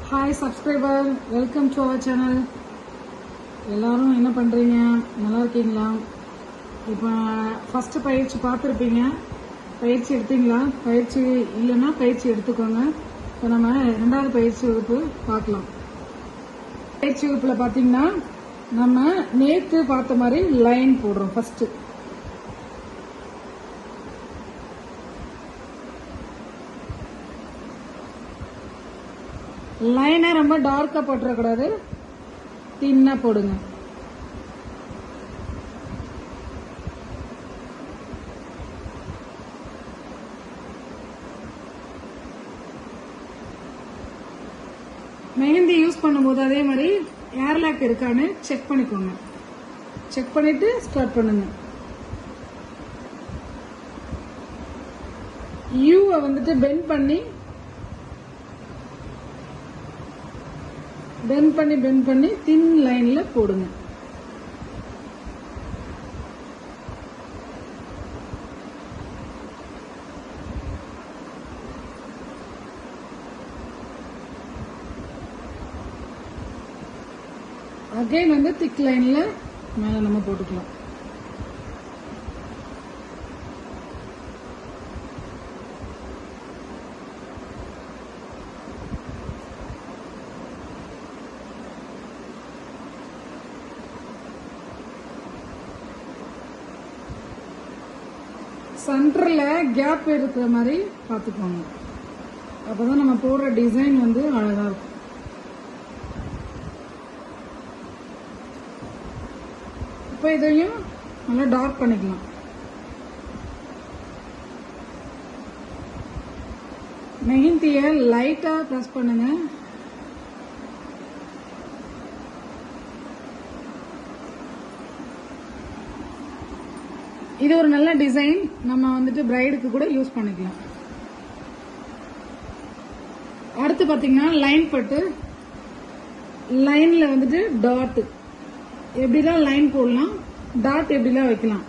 Hi subscriber, welcome to our channel. எல்லாரும் என்ன பண்ணுறீங்க? நல்லா இருக்கீங்களா? இப்போ ஃபஸ்ட்டு பயிற்சி பார்த்துருப்பீங்க. பயிற்சி எடுத்தீங்களா? பயிற்சி இல்லைன்னா பயிற்சி எடுத்துக்கோங்க. இப்போ நம்ம ரெண்டாவது பயிற்சி வகுப்பு பார்க்கலாம். பயிற்சி வகுப்பில் பார்த்தீங்கன்னா நம்ம நேற்று பார்த்த மாதிரி லைன் போடுறோம். ஃபஸ்ட்டு லைனை ரொம்ப டார்க்காக போட்டுறக்கூடாது, தின்னாக போடுங்க. மெஹந்தி யூஸ் பண்ணும்போது அதே மாதிரி ஏர்லாக் இருக்கான்னு செக் பண்ணிக்கோங்க. செக் பண்ணிட்டு ஸ்டார்ட் பண்ணுங்க. யூவை வந்துட்டு பெண்ட் பண்ணி தின் லைன்ல போடுங்க. அகைன் வந்து திக் லைன்ல மேல நம்ம போட்டுக்கலாம். சென்டர்ல கேப் இருக்கிற மாதிரி பார்த்துக்கோங்க. அப்பதான் நம்ம போடுற டிசைன் வந்து அழகா இருக்கும். இப்போ இதையும் நல்லா டார்க் பண்ணிக்கலாம். மெஹந்தியை லைட்டா ப்ரெஸ் பண்ணுங்க. இது ஒரு நல்ல டிசைன், நம்ம வந்துட்டு பிரைடுக்கு கூட யூஸ் பண்ணிக்கலாம். அடுத்து பாத்தீங்கன்னா லைன் பட்டு லைன்ல வந்துட்டு டாட் எப்படிலாம் லைன் போடலாம், டாட் எப்படிலாம் வைக்கலாம்.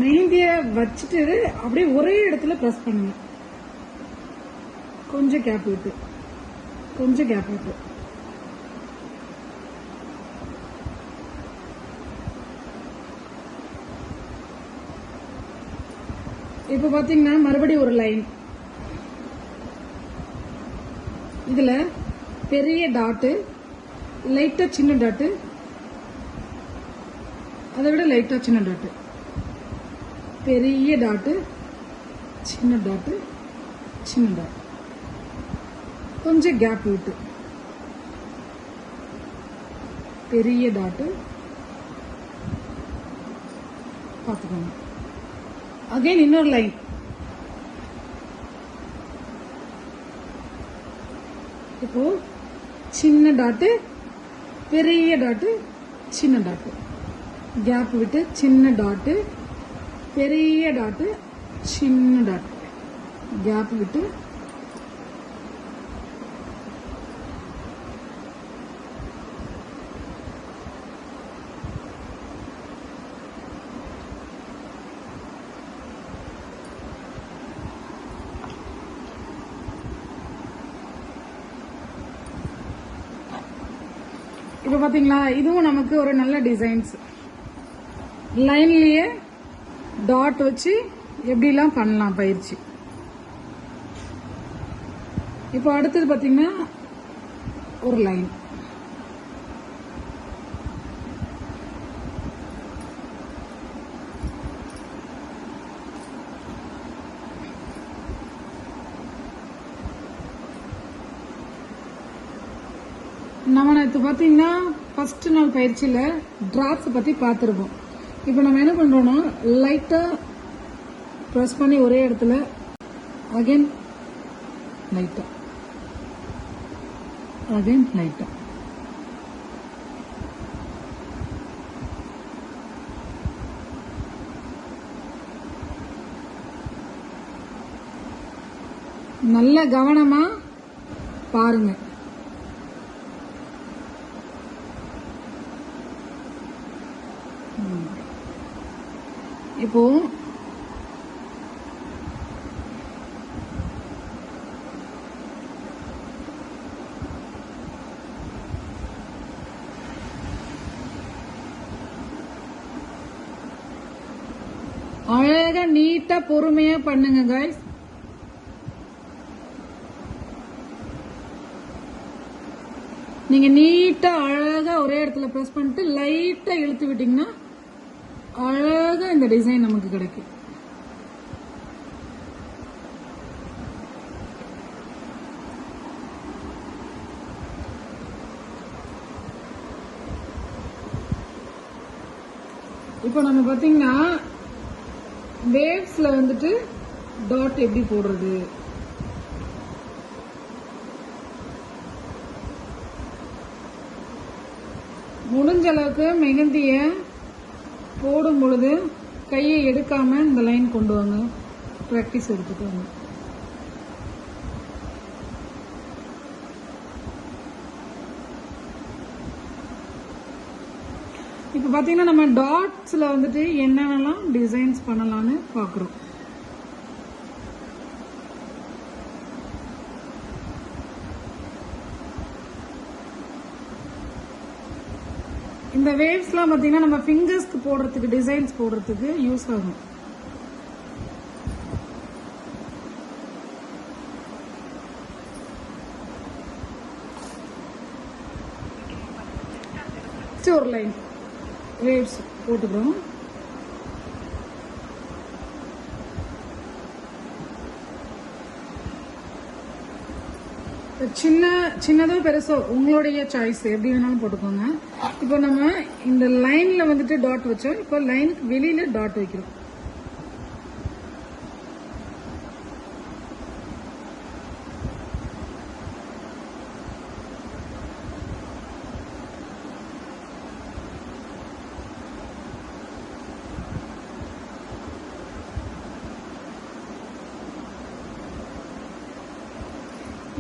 மெஹந்திய வச்சுட்டு அப்படியே ஒரே இடத்துல பிரஸ் பண்ணுங்க. கொஞ்சம் கேப் விட்டு இப்ப பாத்தீங்கன்னா மறுபடியும் ஒரு லைன். இதுல பெரிய டாட்டு, லைட்டா சின்ன டாட்டு, அதை விட லைட்டா சின்ன டாட்டு, பெரிய டாட்டு, சின்ன டாட்டு, கொஞ்சம் கேப் விட்டு பெரிய டாட்டு பார்த்துக்கோங்க. அகைன் இன்னொரு லைன். இப்போ சின்ன டாட்டு, பெரிய டாட்டு, சின்ன டாட்டு, கேப் விட்டு சின்ன டாட்டு, பெரிய டாட்டு, சின்ன டாட்டு, கேப் விட்டு இப்ப பாத்தீங்களா, இதுவும் நமக்கு ஒரு நல்ல டிசைன்ஸ். லைன்லயே டாட் வச்சு எப்படிலாம் பண்ணலாம் பயிற்சி. இப்போ அடுத்தது பாத்தீங்கன்னா ஒரு லைன். நம்ம நேற்று பார்த்தீங்கன்னா ஃபர்ஸ்ட் நாள் பயிற்சியில் டிராப்ஸ் பற்றி பார்த்துருப்போம். இப்போ நம்ம என்ன பண்ணுறோம்னா லைட்டாக ப்ரெஸ் பண்ணி ஒரே இடத்துல அகைன் லைட்டாக நல்ல கவனமாக பாருங்க. இப்போ அழகா நீட்டா பொறுமையா பண்ணுங்க गाइस. நீங்க நீட்டா அழகா ஒரே இடத்துல பிரஸ் பண்ணிட்டு லைட்டா இழுத்து விட்டீங்கன்னா அழகா இந்த டிசைன் நமக்கு கிடைக்கும். இப்போ நம்ம பாத்தீங்கன்னா வேவ்ஸ்ல வந்துட்டு டாட் எப்படி போடுறது, முடிஞ்ச அளவுக்கு மெஹந்திய போடும் பொழுது கையை எடுக்காம இந்த லைன் கொண்டு வாங்க, பிராக்டிஸ் எடுத்துக்கோங்க. இப்போ பாத்தீங்கன்னா நம்ம டாட்ஸ்ல வந்துட்டு என்னென்னலாம் டிசைன்ஸ் பண்ணலாம்னு பாக்குறோம். இந்த வேவ்ஸ்லாம் பாத்தீங்கன்னா நம்ம ஃபிங்கர்ஸ்க்கு போடுறதுக்கு, டிசைன்ஸ் போடுறதுக்கு யூஸ் ஆகும். ஒரு லைன் வேவ்ஸ் போட்டுக்கிறோம். சின்னதோ பெருசோ உங்களுடைய சாய்ஸ், எப்படி வேணாலும் போட்டுக்கோங்க. இப்போ நம்ம இந்த லைன்ல வந்துட்டு டாட் வச்சோம், இப்போ லைனுக்கு வெளியில டாட் வைக்கிறோம்.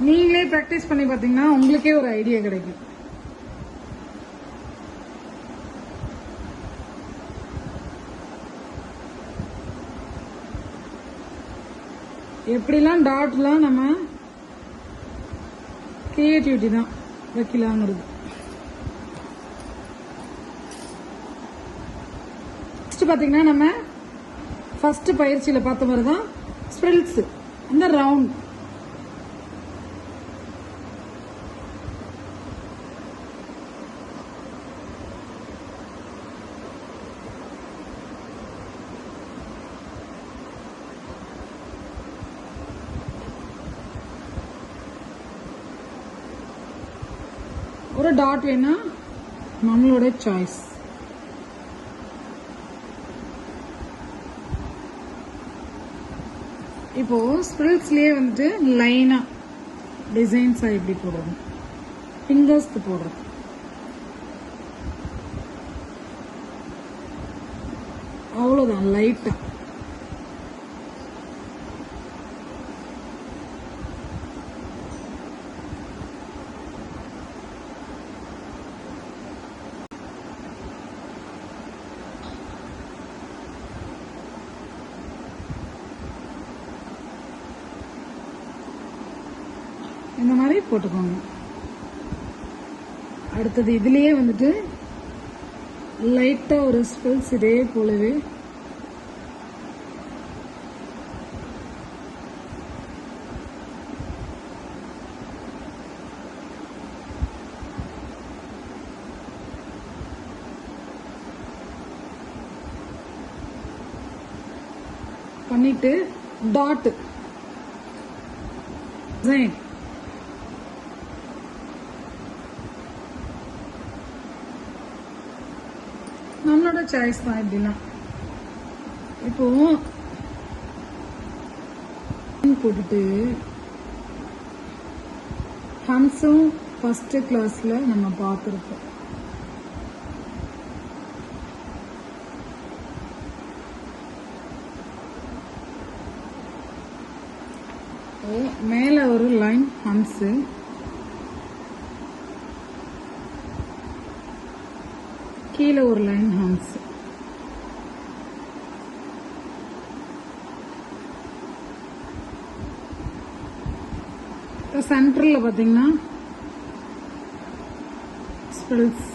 நீங்களே பிராக்டிஸ் பண்ணி பாத்தீங்கன்னா உங்களுக்கே ஒரு ஐடியா கிடைக்கும். எப்படிலாம் டாட்லாம் நம்ம கிரியேட்டிவிட்டி தான் வைக்கலாங்கிறது. நெக்ஸ்ட் பாத்தீங்கன்னா நம்ம ஃபர்ஸ்ட் பயிற்சியில பார்த்த மாதிரி தான் ஸ்பிரில்ஸ், அந்த ரவுண்ட். ஒரு டாட் வேணா நம்மளோட சாய்ஸ். இப்போ ஸ்பிரில்ஸ்லயே வந்துட்டு லைனா டிசைன்ஸா எப்படி போடுறது, ஃபிங்கர்ஸ்க்கு போடுறது. அவ்வளவுதான், லைட்டா. இந்த மாதிரி போட்டுக்கோங்க. அடுத்தது இதுலயே வந்துட்டு லைட்டா ஒரு ஸ்பில்ஸ் இதே போலவே பண்ணிட்டு டாட் டிசைன் நம்மளோட சாய்ஸ் தான். எப்படின்னா இப்போ போட்டுட்டு ஹம்ஸும் ஃபர்ஸ்ட் கிளாஸ்ல நம்ம பார்த்துருப்போம். மேல ஒரு லைன் ஹம்ஸ், கீழே ஒரு லைன் ஹம்ஸ். சென்டர்ல பாத்தீங்கன்னா ஸ்பில்ஸ்.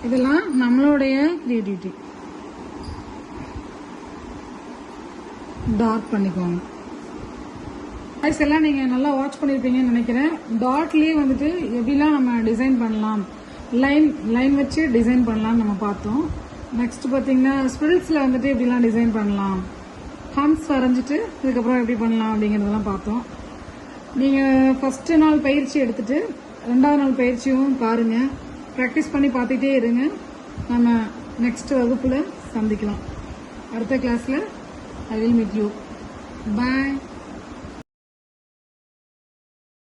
இதெல்லாம் நம்மளுடைய கிரியேட்டிவிட்டி. டார்க் பண்ணிக்கோங்க. ஐஸ் எல்லாம் நீங்கள் நல்லா வாட்ச் பண்ணியிருப்பீங்கன்னு நினைக்கிறேன். டாட்லேயே வந்துட்டு எப்படிலாம் நம்ம டிசைன் பண்ணலாம், லைன் வச்சு டிசைன் பண்ணலாம்னு நம்ம பார்த்தோம். நெக்ஸ்ட் பார்த்தீங்கன்னா ஸ்பிரிட்ஸில் வந்துட்டு எப்படிலாம் டிசைன் பண்ணலாம், ஹம்ஸ் வரைஞ்சிட்டு இதுக்கப்புறம் எப்படி பண்ணலாம் அப்படிங்கிறதெல்லாம் பார்த்தோம். நீங்கள் ஃபஸ்ட்டு நாள் பயிற்சி எடுத்துட்டு 2வது நாள் பயிற்சியும் பாருங்கள், ப்ராக்டிஸ் பண்ணி பார்த்துட்டே இருங்க. நம்ம நெக்ஸ்ட் வகுப்பில் சந்திக்கலாம். அடுத்த கிளாஸில் I will meet you. Bye.